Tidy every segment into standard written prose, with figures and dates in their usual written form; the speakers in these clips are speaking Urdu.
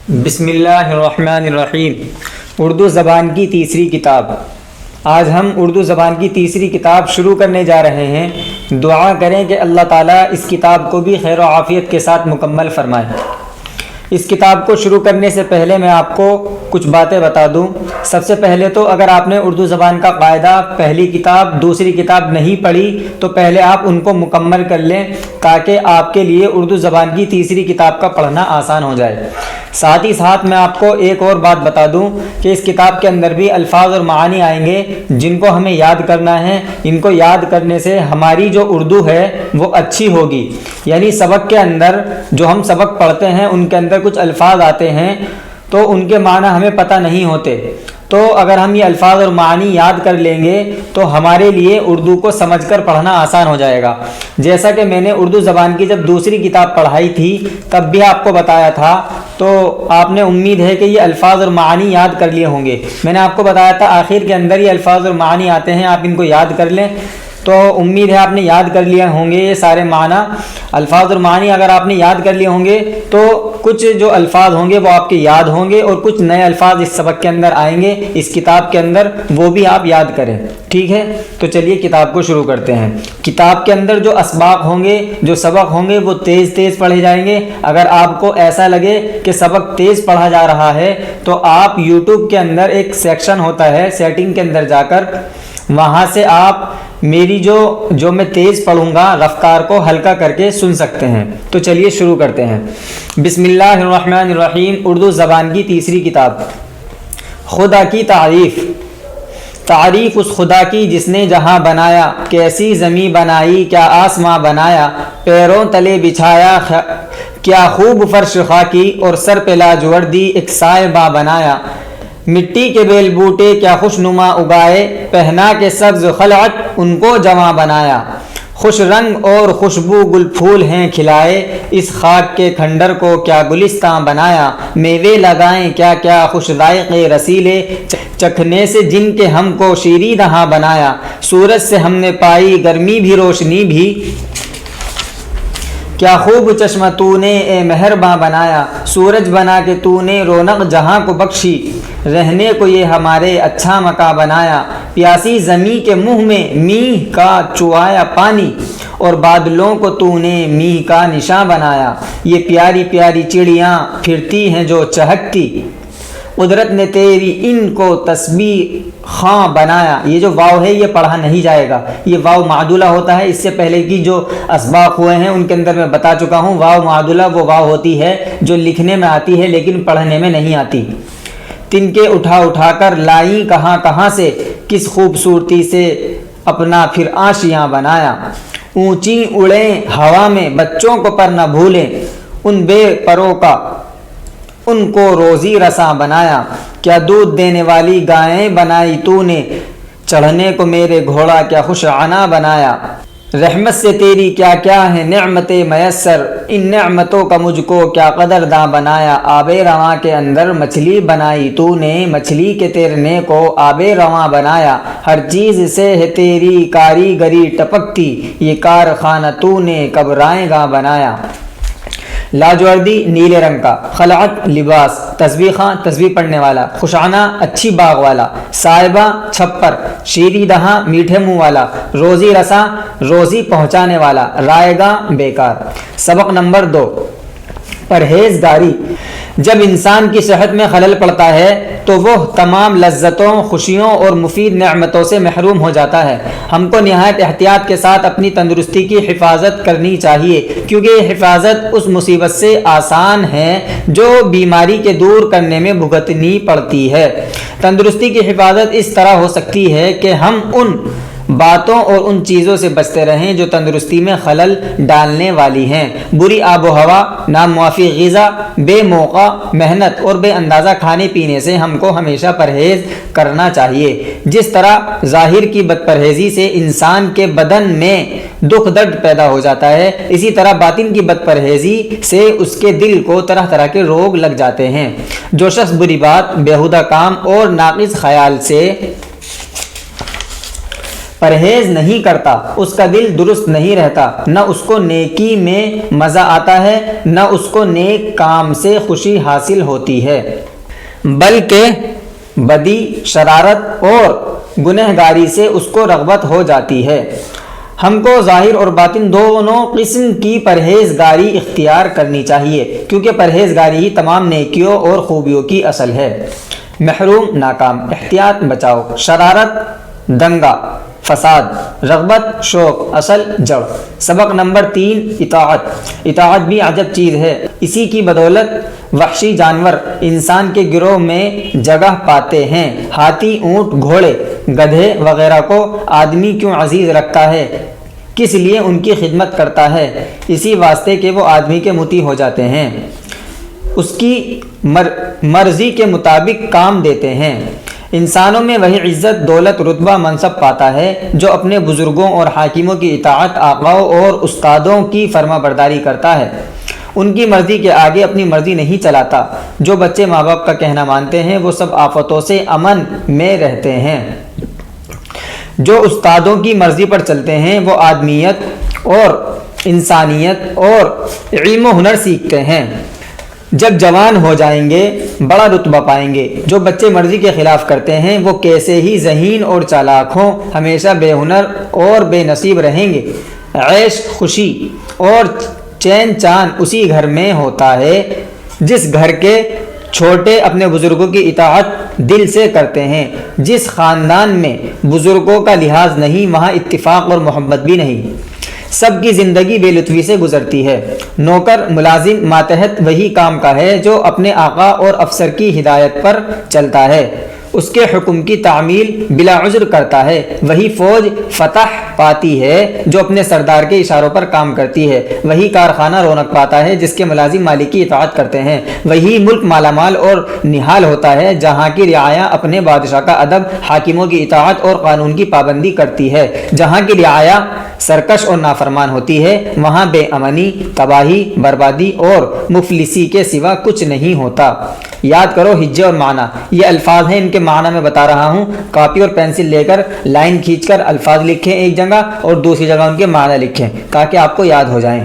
بسم اللہ الرحمن الرحیم۔ اردو زبان کی تیسری کتاب۔ آج ہم اردو زبان کی تیسری کتاب شروع کرنے جا رہے ہیں۔ دعا کریں کہ اللہ تعالیٰ اس کتاب کو بھی خیر و عافیت کے ساتھ مکمل فرمائے۔ اس کتاب کو شروع کرنے سے پہلے میں آپ کو کچھ باتیں بتا دوں۔ سب سے پہلے تو اگر آپ نے اردو زبان کا قاعدہ پہلی کتاب دوسری کتاب نہیں پڑھی تو پہلے آپ ان کو مکمل کر لیں تاکہ آپ کے لیے اردو زبان کی تیسری کتاب کا پڑھنا آسان ہو جائے۔ ساتھ ہی ساتھ میں آپ کو ایک اور بات بتا دوں کہ اس کتاب کے اندر بھی الفاظ اور معانی آئیں گے جن کو ہمیں یاد کرنا ہے۔ ان کو یاد کرنے سے ہماری جو اردو ہے وہ اچھی ہوگی، یعنی سبق کے اندر جو ہم سبق پڑھتے ہیں ان کے اندر کچھ الفاظ آتے ہیں تو ان کے معنی ہمیں پتہ نہیں ہوتے، تو اگر ہم یہ الفاظ اور معانی یاد کر لیں گے تو ہمارے لیے اردو کو سمجھ کر پڑھنا آسان ہو جائے گا۔ جیسا کہ میں نے اردو زبان کی جب دوسری کتاب پڑھائی تھی تب بھی آپ کو بتایا تھا، تو آپ نے امید ہے کہ یہ الفاظ اور معانی یاد کر لیے ہوں گے۔ میں نے آپ کو بتایا تھا آخر کے اندر یہ الفاظ اور معانی آتے ہیں، آپ ان کو یاد کر لیں، تو امید ہے آپ نے یاد کر لیے ہوں گے یہ سارے معنی الفاظ اور معانی۔ اگر آپ نے یاد کر لیے ہوں گے تو کچھ جو الفاظ ہوں گے وہ آپ کے یاد ہوں گے اور کچھ نئے الفاظ اس سبق کے اندر آئیں گے اس کتاب کے اندر، وہ بھی آپ یاد کریں، ٹھیک ہے؟ تو چلیے کتاب کو شروع کرتے ہیں۔ کتاب کے اندر جو اسباق ہوں گے، جو سبق ہوں گے وہ تیز تیز پڑھے جائیں گے۔ اگر آپ کو ایسا لگے کہ سبق تیز پڑھا جا رہا ہے تو آپ یوٹیوب کے اندر ایک سیکشن ہوتا ہے، سیٹنگ کے اندر جا کر وہاں سے آپ میری جو میں تیز پڑھوں گا رفتار کو ہلکا کر کے سن سکتے ہیں۔ تو چلیے شروع کرتے ہیں۔ بسم اللہ الرحمن الرحیم۔ اردو زبان کی تیسری کتاب۔ خدا کی تعریف۔ تعریف اس خدا کی جس نے جہاں بنایا، کیسی زمیں بنائی کیا آسماں بنایا، پیروں تلے بچھایا کیا خوب فرش خاکی، اور سر پہ لاجوردی ایک صاحبہ بنایا، مٹی کے بیل بوٹے کیا خوش نما اگائے، پہنا کے سبز خلعت ان کو جواں بنایا، خوش رنگ اور خوشبو گل پھول ہیں کھلائے، اس خاک کے کھنڈر کو کیا گلستاں بنایا، میوے لگائیں کیا کیا خوش ذائقے رسیلے، چکھنے سے جن کے ہم کو شیریں دہاں بنایا، سورج سے ہم نے پائی گرمی بھی روشنی بھی، کیا خوب چشمہ تو نے اے مہرباں بنایا، سورج بنا کے تو نے رونق جہاں کو بخشی، رہنے کو یہ ہمارے اچھا مکان بنایا، پیاسی زمیں کے منہ میں میہ کا چوایا پانی، اور بادلوں کو تو نے میہ کا نشاں بنایا، یہ پیاری پیاری چڑیاں پھرتی ہیں جو چہکتی، قدرت نے تیری ان کو تسبیح خاں بنایا۔ یہ جو واو ہے یہ پڑھا نہیں جائے گا، یہ واو معدولہ ہوتا ہے۔ اس سے پہلے کی جو اسباق ہوئے ہیں ان کے اندر میں بتا چکا ہوں، واو معدولہ وہ واو ہوتی ہے جو لکھنے میں آتی ہے لیکن پڑھنے میں نہیں آتی۔ تنکے اٹھا اٹھا کر لائیں کہاں کہاں سے، کس خوبصورتی سے اپنا پھر آشیاں بنایا، اونچی اڑیں ہوا میں بچوں کو پر نہ بھولیں، ان بے پروں کا ان کو روزی رساں بنایا، کیا دودھ دینے والی گائیں بنائی تو نے، چڑھنے کو میرے گھوڑا کیا خوش عنا بنایا، رحمت سے تیری کیا کیا ہے نعمت میسر، ان نعمتوں کا مجھ کو کیا قدرداں بنایا، آب رواں کے اندر مچھلی بنائی تو نے، مچھلی کے تیرنے کو آب رواں بنایا، ہر چیز سے ہے تیری کاریگری ٹپکتی، یہ کارخانہ تو نے کب رائے گاں بنایا، لاجوردی نیلے رنگ کا، خلعت لباس، تسبیح خاں تسبیح پڑھنے والا، خوشانہ اچھی باغ والا، صاحبہ چھپر، شیریں دہاں میٹھے منہ والا، روزی رساں روزی پہنچانے والا، رائے گاں بیکار۔ سبق نمبر 2، پرہیزگاری۔ جب انسان کی صحت میں خلل پڑتا ہے تو وہ تمام لذتوں، خوشیوں اور مفید نعمتوں سے محروم ہو جاتا ہے۔ ہم کو نہایت احتیاط کے ساتھ اپنی تندرستی کی حفاظت کرنی چاہیے، کیونکہ یہ حفاظت اس مصیبت سے آسان ہے جو بیماری کے دور کرنے میں بھگتنی پڑتی ہے۔ تندرستی کی حفاظت اس طرح ہو سکتی ہے کہ ہم ان باتوں اور ان چیزوں سے بچتے رہیں جو تندرستی میں خلل ڈالنے والی ہیں۔ بری آب و ہوا، ناموافق غذا، بے موقع محنت اور بے اندازہ کھانے پینے سے ہم کو ہمیشہ پرہیز کرنا چاہیے۔ جس طرح ظاہر کی بد پرہیزی سے انسان کے بدن میں دکھ درد پیدا ہو جاتا ہے، اسی طرح باطن کی بد پرہیزی سے اس کے دل کو طرح طرح کے روگ لگ جاتے ہیں۔ جو شخص بری بات، بیہودہ کام اور ناقص خیال سے پرہیز نہیں کرتا اس کا دل درست نہیں رہتا، نہ اس کو نیکی میں مزہ آتا ہے نہ اس کو نیک کام سے خوشی حاصل ہوتی ہے، بلکہ بدی، شرارت اور گنہگاری سے اس کو رغبت ہو جاتی ہے۔ ہم کو ظاہر اور باطن دونوں قسم کی پرہیزگاری اختیار کرنی چاہیے، کیونکہ پرہیزگاری ہی تمام نیکیوں اور خوبیوں کی اصل ہے۔ محروم ناکام، احتیاط بچاؤ، شرارت دنگا فساد، رغبت شوق اصل جڑ۔ سبق نمبر 3، اطاعت۔ اطاعت بھی عجب چیز ہے، اسی کی بدولت وحشی جانور انسان کے گروہ میں جگہ پاتے ہیں۔ ہاتھی، اونٹ، گھوڑے، گدھے وغیرہ کو آدمی کیوں عزیز رکھتا ہے؟ کس لیے ان کی خدمت کرتا ہے؟ اسی واسطے کہ وہ آدمی کے مطیع ہو جاتے ہیں، اس کی مرضی کے مطابق کام دیتے ہیں۔ انسانوں میں وہی عزت، دولت، رتبہ، منصب پاتا ہے جو اپنے بزرگوں اور حاکموں کی اطاعت، آقاؤں اور استادوں کی فرما برداری کرتا ہے، ان کی مرضی کے آگے اپنی مرضی نہیں چلاتا۔ جو بچے ماں باپ کا کہنا مانتے ہیں وہ سب آفتوں سے امن میں رہتے ہیں۔ جو استادوں کی مرضی پر چلتے ہیں وہ آدمیت اور انسانیت اور علم و ہنر سیکھتے ہیں، جب جوان ہو جائیں گے بڑا رتبہ پائیں گے۔ جو بچے مرضی کے خلاف کرتے ہیں وہ کیسے ہی ذہین اور چالاک ہوں، ہمیشہ بے ہنر اور بے نصیب رہیں گے۔ عیش، خوشی اور چین چان اسی گھر میں ہوتا ہے جس گھر کے چھوٹے اپنے بزرگوں کی اطاعت دل سے کرتے ہیں۔ جس خاندان میں بزرگوں کا لحاظ نہیں وہاں اتفاق اور محبت بھی نہیں، سب کی زندگی بے لطفی سے گزرتی ہے۔ نوکر، ملازم، ماتحت وہی کام کا ہے جو اپنے آقا اور افسر کی ہدایت پر چلتا ہے، اس کے حکم کی تعمیل بلا عذر کرتا ہے۔ وہی فوج فتح پاتی ہے جو اپنے سردار کے اشاروں پر کام کرتی ہے۔ وہی کارخانہ رونق پاتا ہے جس کے ملازم مالک کی اطاعت کرتے ہیں۔ وہی ملک مالا مال اور نہال ہوتا ہے جہاں کی رعایا اپنے بادشاہ کا ادب، حاکموں کی اطاعت اور قانون کی پابندی کرتی ہے۔ جہاں کی رعایا سرکش اور نافرمان ہوتی ہے وہاں بے امنی، تباہی، بربادی اور مفلسی کے سوا کچھ نہیں ہوتا۔ یاد کرو ہجے اور معنی، یہ الفاظ ہیں، ان کے معنی میں بتا رہا ہوں۔ کاپی اور پینسل لے کر لائن کھینچ کر الفاظ لکھیں ایک جگہ اور دوسری جگہ ان کے معنی لکھیں تاکہ آپ کو یاد ہو جائیں۔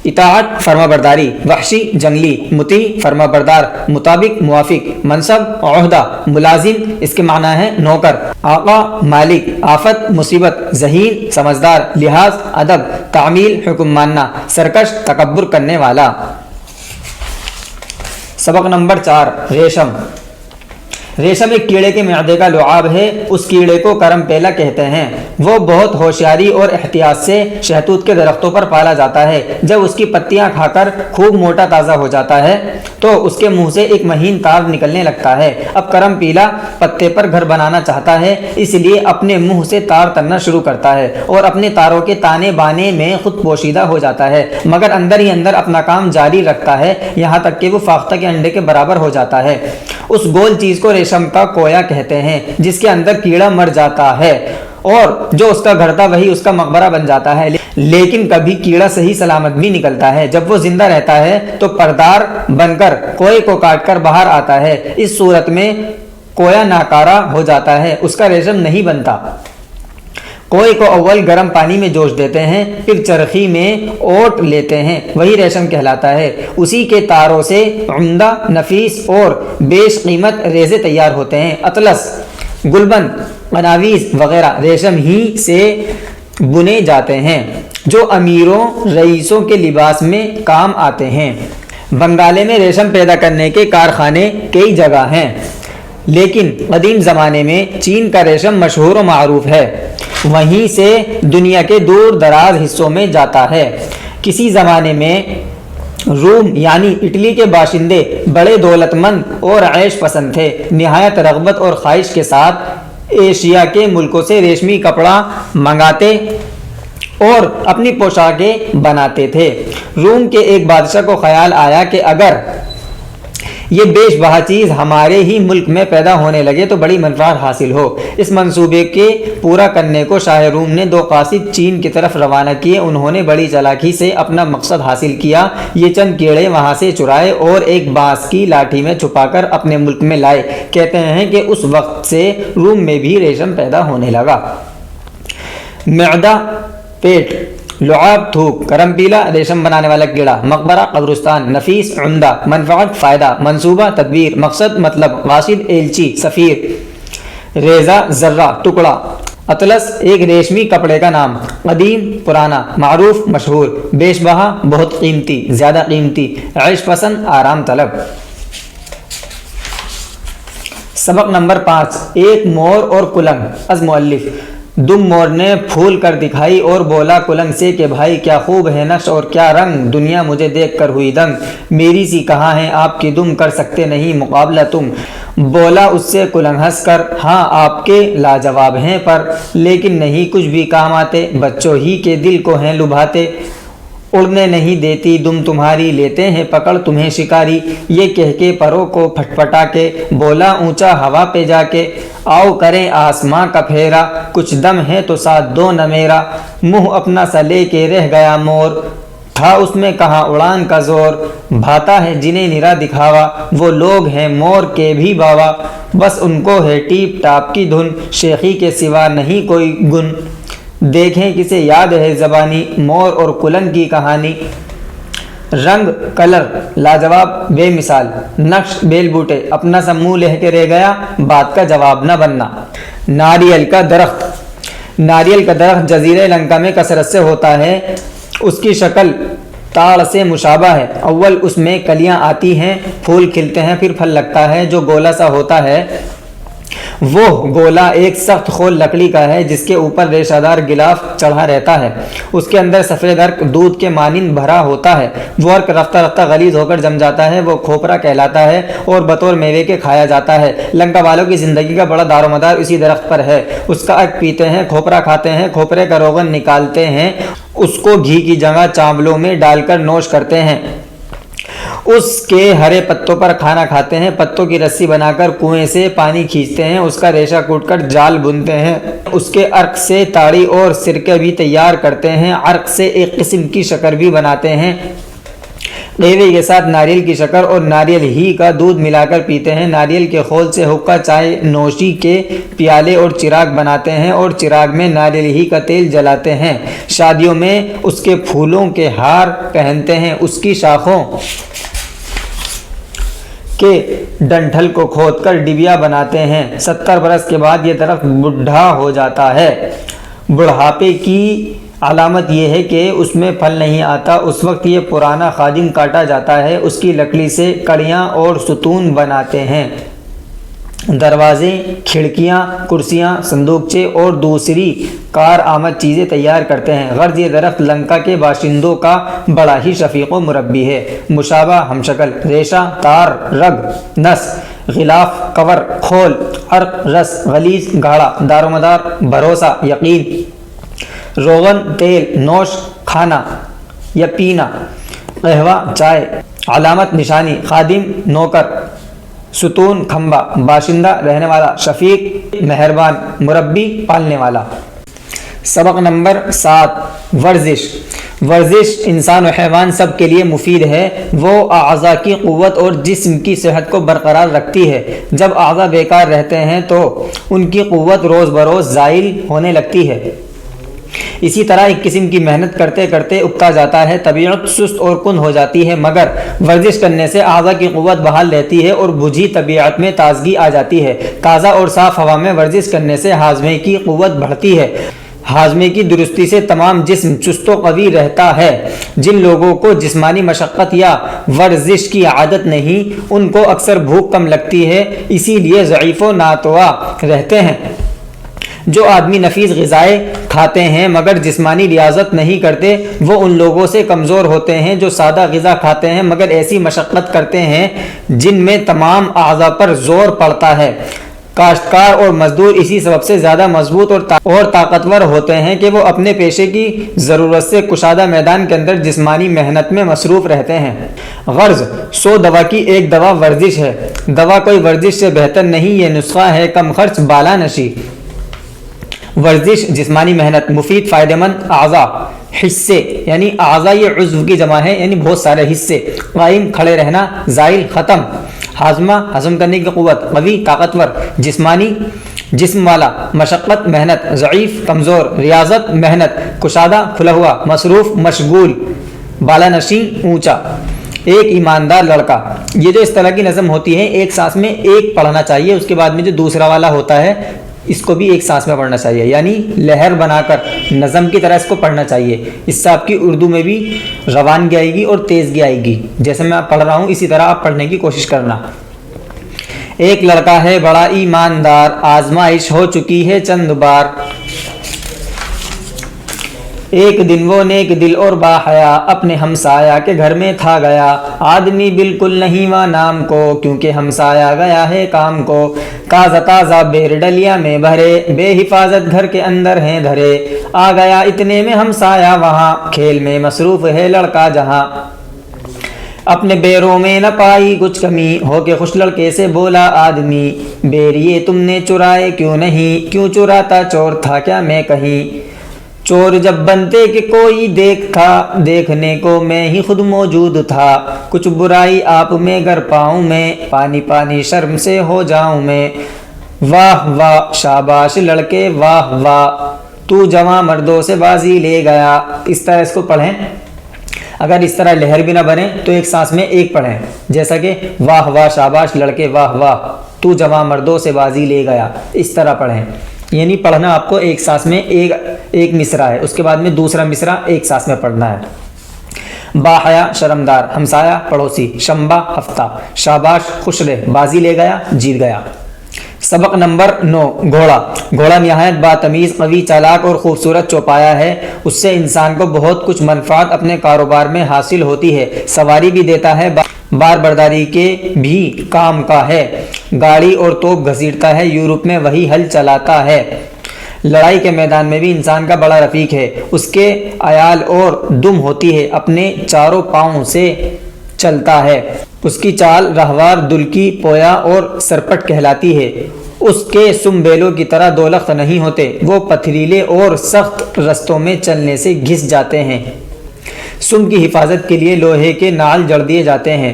اطاعت فرما برداری، وحشی جنگلی، مطیع فرما بردار، مطابق موافق، منصب عہدہ، ملازم اس کے معنی ہے نوکر، آقا مالک، آفت مصیبت، ذہین سمجھدار، لحاظ ادب، تعمیل حکم ماننا، سرکش تکبر کرنے والا۔ سبق نمبر 4، ریشم۔ ریشم ایک کیڑے کے معدے کا لعاب ہے، اس کیڑے کو کرم پیلا کہتے ہیں۔ وہ بہت ہوشیاری اور احتیاط سے شہتوت کے درختوں پر پالا جاتا ہے۔ جب اس کی پتیاں کھا کر خوب موٹا تازہ ہو جاتا ہے تو اس کے منہ سے ایک مہین تار نکلنے لگتا ہے۔ اب کرم پیلا پتے پر گھر بنانا چاہتا ہے، اس لیے اپنے منہ سے تار تننا شروع کرتا ہے اور اپنے تاروں کے تانے بانے میں خود پوشیدہ ہو جاتا ہے، مگر اندر ہی اندر اپنا کام جاری رکھتا ہے یہاں تک کہ وہ فاختہ کے انڈے کے برابر ہو جاتا ہے۔ اس گول چیز کو ریشم کا کویا کہتے ہیں جس کے اندر کیڑا مر جاتا ہے اور جو اس کا گھر تھا وہی اس کا مقبرہ بن جاتا ہے۔ لیکن کبھی کیڑا صحیح سلامت بھی نکلتا ہے، جب وہ زندہ رہتا ہے تو پردار بن کر کوئے کو کاٹ کر باہر آتا ہے۔ اس صورت میں کویا ناکارہ ہو جاتا ہے، اس کا ریشم نہیں بنتا۔ کوئے کو اول گرم پانی میں جوش دیتے ہیں، پھر چرخی میں اوٹ لیتے ہیں، وہی ریشم کہلاتا ہے۔ اسی کے تاروں سے عمدہ، نفیس اور بیش قیمت ریزے تیار ہوتے ہیں۔ اطلس، گلبند، قناویز وغیرہ ریشم ہی سے بنے جاتے ہیں جو امیروں رئیسوں کے لباس میں کام آتے ہیں۔ بنگالے میں ریشم پیدا کرنے کے کارخانے کئی جگہ ہیں، لیکن قدیم زمانے میں چین کا ریشم مشہور و معروف ہے، وہیں سے دنیا کے دور دراز حصوں میں جاتا ہے۔ کسی زمانے میں روم یعنی اٹلی کے باشندے بڑے دولت مند اور عیش پسند تھے، نہایت رغبت اور خواہش کے ساتھ ایشیا کے ملکوں سے ریشمی کپڑا منگاتے اور اپنی پوشاکیں بناتے تھے۔ روم کے ایک بادشاہ کو خیال آیا کہ اگر یہ بیش بہا چیز ہمارے ہی ملک میں پیدا ہونے لگے تو بڑی منفعت حاصل ہو۔ اس منصوبے کے پورا کرنے کو شاہ روم نے 2 قاصد چین کی طرف روانہ کیے۔ انہوں نے بڑی چالاکی سے اپنا مقصد حاصل کیا، یہ چند کیڑے وہاں سے چرائے اور ایک بانس کی لاٹھی میں چھپا کر اپنے ملک میں لائے۔ کہتے ہیں کہ اس وقت سے روم میں بھی ریشم پیدا ہونے لگا۔ معدہ پیٹ، لعاب تھوک، کرم پیلا ریشم بنانے والا کیڑا، مقبرہ قبرستان، نفیس عمدہ، منفعت فائدہ، منصوبہ تدبیر، مقصد مطلب، قاصد ایلچی سفیر، ریزہ ذرہ ٹکڑا، اطلس ایک ریشمی کپڑے کا نام، قدیم پرانا، معروف مشہور، بیش بہا بہت قیمتی زیادہ قیمتی، عیش پسند آرام طلب۔ سبق نمبر 5، ایک مور اور کلنگ۔ از مؤلف، دم مور نے پھول کر دکھائی اور بولا کلنگ سے کہ بھائی کیا خوب ہے نقش اور کیا رنگ، دنیا مجھے دیکھ کر ہوئی دنگ، میری سی کہاں ہے آپ کی دم، کر سکتے نہیں مقابلہ تم۔ بولا اس سے کلنگ ہنس کر، ہاں آپ کے لاجواب ہیں پر لیکن نہیں کچھ بھی کام آتے، بچوں ہی کے دل کو ہیں لبھاتے، اڑنے نہیں دیتی دم تمہاری، لیتے ہیں پکڑ تمہیں شکاری۔ یہ کہہ کے پروں کو پھٹپٹا کے بولا اونچا ہوا پہ جا کے، آؤ کریں آسماں کا پھیرا، کچھ دم ہے تو ساتھ دو نہ میرا۔ منہ اپنا سا لے کے رہ گیا مور، تھا اس میں کہاں اڑان کا زور، بھاتا ہے جنہیں نرا دکھاوا، وہ لوگ ہیں مور کے بھی باوا، بس ان کو ہے ٹیپ ٹاپ کی دھن، شیخی کے سوا نہیں کوئی گن۔ دیکھیں کسے یاد ہے زبانی، مور اور کلنگ کی کہانی۔ رنگ کلر لاجواب بے مثال، نقش بیل بوٹے، اپنا سا منہ لہ کے رہ گیا، بات کا جواب نہ بننا۔ ناریل کا درخت، ناریل کا درخت جزیرہ لنکا میں کثرت سے ہوتا ہے، اس کی شکل تاڑ سے مشابہ ہے، اول اس میں کلیاں آتی ہیں، پھول کھلتے ہیں، پھر پھل لگتا ہے جو گولا سا ہوتا ہے، وہ گولا ایک سخت خول لکڑی کا ہے جس کے اوپر ریشہ دار غلاف چڑھا رہتا ہے، اس کے اندر سفید عرق دودھ کے مانند بھرا ہوتا ہے، وہ عرق رفتہ رفتہ غلیظ ہو کر جم جاتا ہے، وہ کھوپرا کہلاتا ہے اور بطور میوے کے کھایا جاتا ہے۔ لنکا والوں کی زندگی کا بڑا دار و مدار اسی درخت پر ہے، اس کا عرق پیتے ہیں، کھوپرا کھاتے ہیں، کھوپرے کا روغن نکالتے ہیں، اس کو گھی کی جگہ چاولوں میں ڈال کر نوش کرتے ہیں، اس کے ہرے پتوں پر کھانا کھاتے ہیں، پتوں کی رسی بنا کر کنویں سے پانی کھینچتے ہیں، اس کا ریشہ کوٹ کر جال بنتے ہیں، اس کے عرق سے تاڑی اور سرکہ بھی تیار کرتے ہیں، عرق سے ایک قسم کی شکر بھی بناتے ہیں، قیوے کے ساتھ ناریل کی شکر اور ناریل ہی کا دودھ ملا کر پیتے ہیں، ناریل کے خول سے حقہ، چائے نوشی کے پیالے اور چراغ بناتے ہیں اور چراغ میں ناریل ہی کا تیل جلاتے ہیں، شادیوں میں اس کے پھولوں کے ہار پہنتے ہیں، اس کی شاخوں کے ڈنٹھل کو کھود کر ڈبیا بناتے ہیں، 70 برس کے بعد یہ درخت بوڑھا ہو جاتا ہے، بڑھاپے کی علامت یہ ہے کہ اس میں پھل نہیں آتا، اس وقت یہ پرانا خادم کاٹا جاتا ہے، اس کی لکڑی سے کڑیاں اور ستون بناتے ہیں، دروازے، کھڑکیاں، کرسیاں، صندوقچے اور دوسری کار آمد چیزیں تیار کرتے ہیں۔ غرض یہ درخت لنکا کے باشندوں کا بڑا ہی شفیق و مربی ہے۔ مشابہ ہمشکل، ریشہ، تار، رگ، نس، غلاف، کور، کھول، عرق، رس، غلیظ، گاڑھا، دار و مدار، بھروسہ، یقین، روغن، تیل، نوش، کھانا یا پینا، قہوہ، چائے، علامت، نشانی، خادم، نوکر، ستون، کھمبا، باشندہ، رہنے والا، شفیق، مہربان، مربی، پالنے والا۔ سبق نمبر 7، ورزش۔ ورزش انسان و حیوان سب کے لیے مفید ہے، وہ اعضاء کی قوت اور جسم کی صحت کو برقرار رکھتی ہے، جب اعضاء بیکار رہتے ہیں تو ان کی قوت روز بروز زائل ہونے لگتی ہے، اسی طرح ایک قسم کی محنت کرتے کرتے اکتا جاتا ہے، طبیعت سست اور کند ہو جاتی ہے، مگر ورزش کرنے سے اعضاء کی قوت بحال رہتی ہے اور بجھی طبیعت میں تازگی آ جاتی ہے۔ تازہ اور صاف ہوا میں ورزش کرنے سے ہاضمے کی قوت بڑھتی ہے، ہاضمے کی درستی سے تمام جسم چست و قوی رہتا ہے۔ جن لوگوں کو جسمانی مشقت یا ورزش کی عادت نہیں، ان کو اکثر بھوک کم لگتی ہے، اسی لیے ضعیف و ناتواں رہتے ہیں۔ جو آدمی نفیس غذائیں کھاتے ہیں مگر جسمانی ریاضت نہیں کرتے، وہ ان لوگوں سے کمزور ہوتے ہیں جو سادہ غذا کھاتے ہیں مگر ایسی مشقت کرتے ہیں جن میں تمام اعضاء پر زور پڑتا ہے۔ کاشتکار اور مزدور اسی سبب سے زیادہ مضبوط اور طاقتور ہوتے ہیں کہ وہ اپنے پیشے کی ضرورت سے کشادہ میدان کے اندر جسمانی محنت میں مصروف رہتے ہیں۔ غرض 100 دوا کی ایک دوا ورزش ہے، دوا کوئی ورزش سے بہتر نہیں، یہ نسخہ ہے کم خرچ بالا نشی۔ ورزش، جسمانی محنت، مفید، فائدہ مند، اعضاء، حصے یعنی اعضاء یہ عضو کی جمع ہے یعنی بہت سارے حصے، قائم، کھڑے رہنا، زائل، ختم، ہاضمہ، ہضم کرنے کی قوت، قوی، طاقتور، جسمانی جسم والا مشقت محنت، ضعیف کمزور ریاضت محنت، کشادہ کھلا ہوا، مصروف مشغول، بالانشین اونچا، ایک ایماندار لڑکا۔ یہ جو اس طرح کی نظم ہوتی ہے ایک سانس میں ایک پڑھنا چاہیے، اس کے بعد میں جو دوسرا والا ہوتا ہے اس کو بھی ایک سانس میں پڑھنا چاہیے، یعنی لہر بنا کر نظم کی طرح اس کو پڑھنا چاہیے۔ اس سے آپ کی اردو میں بھی روانگی آئے گی اور تیزگی آئے گی۔ جیسے میں پڑھ رہا ہوں اسی طرح آپ پڑھنے کی کوشش کرنا۔ ایک لڑکا ہے بڑا ایماندار، آزمائش ہو چکی ہے چند بار، ایک دن وہ نیک دل اور باحیا اپنے ہمسایہ کے گھر میں تھا گیا، آدمی بالکل نہیں وہ نام کو کیونکہ ہمسایہ گیا ہے کام کو، تازہ تازہ بیر ڈلیا میں بھرے بے حفاظت گھر کے اندر ہیں دھرے، آ گیا اتنے میں ہمسایہ وہاں کھیل میں مصروف ہے لڑکا جہاں، اپنے بیروں میں نہ پائی کچھ کمی ہو کے خوش لڑکے سے بولا آدمی، بیر یہ تم نے چرائے کیوں نہیں، کیوں چراتا چور تھا کیا میں کہیں، چور جب بنتے کہ کوئی دیکھا دیکھنے کو میں ہی خود موجود تھا، کچھ برائی آپ میں گر پاؤں میں پانی پانی شرم سے ہو جاؤں میں، واہ واہ شاباش لڑکے واہ واہ تو جوان مردوں سے بازی لے گیا۔ اس طرح اس کو پڑھیں، اگر اس طرح لہر بھی نہ بنے تو ایک سانس میں ایک پڑھیں، جیسا کہ واہ واہ شاباش لڑکے واہ واہ تو جوان مردوں سے بازی لے گیا، اس طرح پڑھیں۔ یعنی پڑھنا آپ کو ایک سانس میں ایک مصرع ہے، اس کے بعد میں دوسرا مصرع ایک سانس میں پڑھنا ہے۔ باحیا شرمدار، ہمسایہ پڑوسی، شمبا ہفتہ، شاباش خوش رہ، بازی لے گیا جیت گیا۔ سبق نمبر 9 گھوڑا۔ گھوڑا نہایت باتمیز، قوی، چالاک اور خوبصورت چوپایا ہے، اس سے انسان کو بہت کچھ منفعت اپنے کاروبار میں حاصل ہوتی ہے، سواری بھی دیتا ہے، بار برداری کے بھی کام کا ہے، گاڑی اور توپ گھسیٹتا ہے، یورپ میں وہی ہل چلاتا ہے، لڑائی کے میدان میں بھی انسان کا بڑا رفیق ہے، اس کے عیال اور دم ہوتی ہے، اپنے چاروں پاؤں سے چلتا ہے، اس کی چال رہوار، دلکی، پویا اور سرپٹ کہلاتی ہے، اس کے سم بیلوں کی طرح دو لخت نہیں ہوتے، وہ پتھریلے اور سخت رستوں میں چلنے سے گھس جاتے ہیں، سم کی حفاظت کے لیے لوہے کے نعل جڑ دیے جاتے ہیں،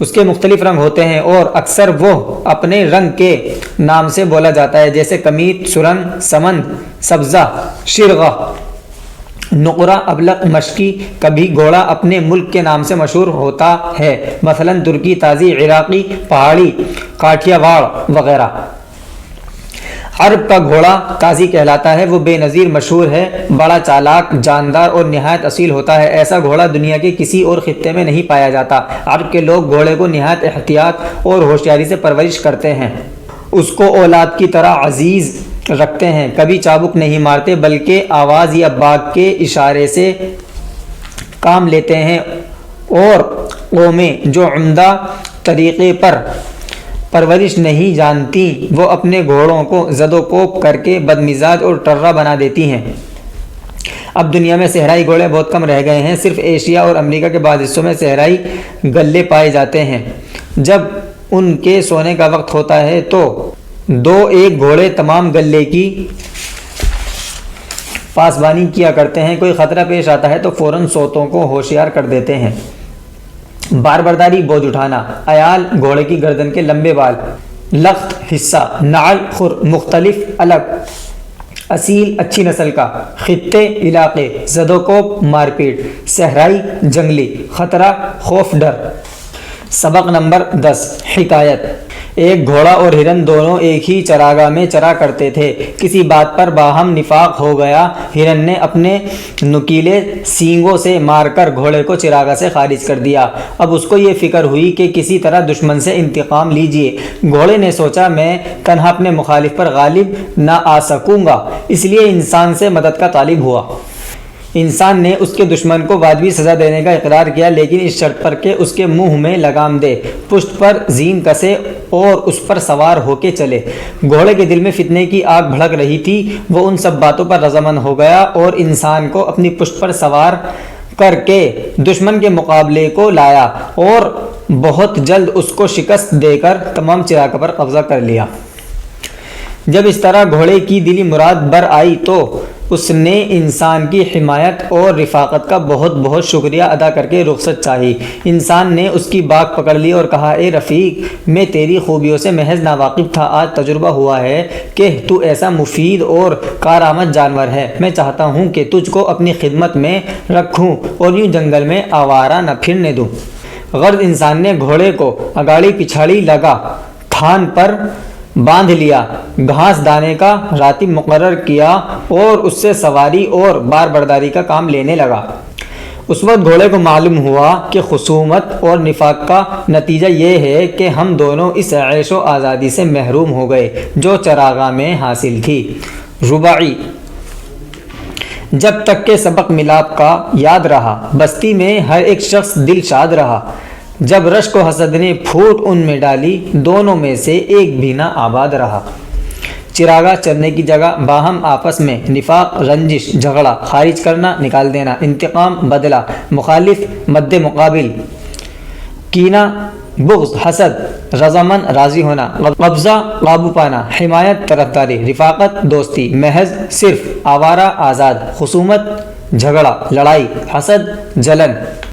اس کے مختلف رنگ ہوتے ہیں اور اکثر وہ اپنے رنگ کے نام سے بولا جاتا ہے، جیسے کمیت، سرن، سمند، سبزہ، شرغہ، نقرہ، ابلق، مشکی۔ کبھی گھوڑا اپنے ملک کے نام سے مشہور ہوتا ہے، مثلا ترکی، تازی، عراقی، پہاڑی، کاٹھیا واڑ وغیرہ۔ عرب کا گھوڑا قاضی کہلاتا ہے، وہ بے نظیر مشہور ہے، بڑا چالاک، جاندار اور نہایت اصیل ہوتا ہے، ایسا گھوڑا دنیا کے کسی اور خطے میں نہیں پایا جاتا۔ عرب کے لوگ گھوڑے کو نہایت احتیاط اور ہوشیاری سے پرورش کرتے ہیں، اس کو اولاد کی طرح عزیز رکھتے ہیں، کبھی چابک نہیں مارتے بلکہ آواز یا باغ کے اشارے سے کام لیتے ہیں، اور قومیں جو عمدہ طریقے پر پرورش نہیں جانتی وہ اپنے گھوڑوں کو زد و کوب کر کے بدمزاج اور ٹرا بنا دیتی ہیں۔ اب دنیا میں صحرائی گھوڑے بہت کم رہ گئے ہیں، صرف ایشیا اور امریکہ کے بعض حصوں میں صحرائی گلے پائے جاتے ہیں، جب ان کے سونے کا وقت ہوتا ہے تو دو ایک گھوڑے تمام گلے کی پاسبانی کیا کرتے ہیں، کوئی خطرہ پیش آتا ہے تو فوراً سوتوں کو ہوشیار کر دیتے ہیں۔ بار برداری بوجھ اٹھانا، عیال گھوڑے کی گردن کے لمبے بال، لخت حصہ، نعل خر مختلف الگ، اصیل اچھی نسل کا، خطے علاقے، زد و کوب مار پیٹ، صحرائی جنگلی، خطرہ خوف ڈر۔ سبق نمبر 10 حکایت۔ ایک گھوڑا اور ہرن دونوں ایک ہی چراگاہ میں چرا کرتے تھے، کسی بات پر باہم نفاق ہو گیا، ہرن نے اپنے نکیلے سینگوں سے مار کر گھوڑے کو چراگاہ سے خارج کر دیا، اب اس کو یہ فکر ہوئی کہ کسی طرح دشمن سے انتقام لیجیے، گھوڑے نے سوچا میں تنہا اپنے مخالف پر غالب نہ آ سکوں گا، اس لیے انسان سے مدد کا طالب ہوا، انسان نے اس کے دشمن کو واجبی سزا دینے کا اقرار کیا، لیکن اس شرط پر کہ اس کے منہ میں لگام دے، پشت پر زین کسے اور اس پر سوار ہو کے چلے۔ گھوڑے کے دل میں فتنے کی آگ بھڑک رہی تھی، وہ ان سب باتوں پر رضامند ہو گیا اور انسان کو اپنی پشت پر سوار کر کے دشمن کے مقابلے کو لایا اور بہت جلد اس کو شکست دے کر تمام چراگاہ پر قبضہ کر لیا۔ جب اس طرح گھوڑے کی دلی مراد بر آئی تو اس نے انسان کی حمایت اور رفاقت کا بہت بہت شکریہ ادا کر کے رخصت چاہی۔ انسان نے اس کی باگ پکڑ لی اور کہا، اے رفیق، میں تیری خوبیوں سے محض ناواقف تھا، آج تجربہ ہوا ہے کہ تو ایسا مفید اور کارآمد جانور ہے۔ میں چاہتا ہوں کہ تجھ کو اپنی خدمت میں رکھوں اور یوں جنگل میں آوارہ نہ پھرنے دوں۔ غرض انسان نے گھوڑے کو اگاڑی پچھاڑی لگا تھان پر باندھ لیا، گھاس دانے کا راتب مقرر کیا اور اس سے سواری اور بار برداری کا کام لینے لگا۔ اس وقت گھوڑے کو معلوم ہوا کہ خصومت اور نفاق کا نتیجہ یہ ہے کہ ہم دونوں اس عیش و آزادی سے محروم ہو گئے جو چراغاں میں حاصل تھی۔ رباعی: جب تک کہ سبق ملاپ کا یاد رہا، بستی میں ہر ایک شخص دل شاد رہا۔ جب رشک و حسد نے پھوٹ ان میں ڈالی، دونوں میں سے ایک بھی نہ آباد رہا۔ چراغاں چرنے کی جگہ باہم آپس میں نفاق، رنجش، جھگڑا، خارج کرنا، نکال دینا، انتقام، بدلہ، مخالف، مد مقابل، کینہ، بغض، حسد، رضامند راضی ہونا، قبضہ قابو پانا، حمایت طرفداری، رفاقت دوستی، محض صرف، آوارہ آزاد، خصومت جھگڑا، لڑائی، حسد جلن،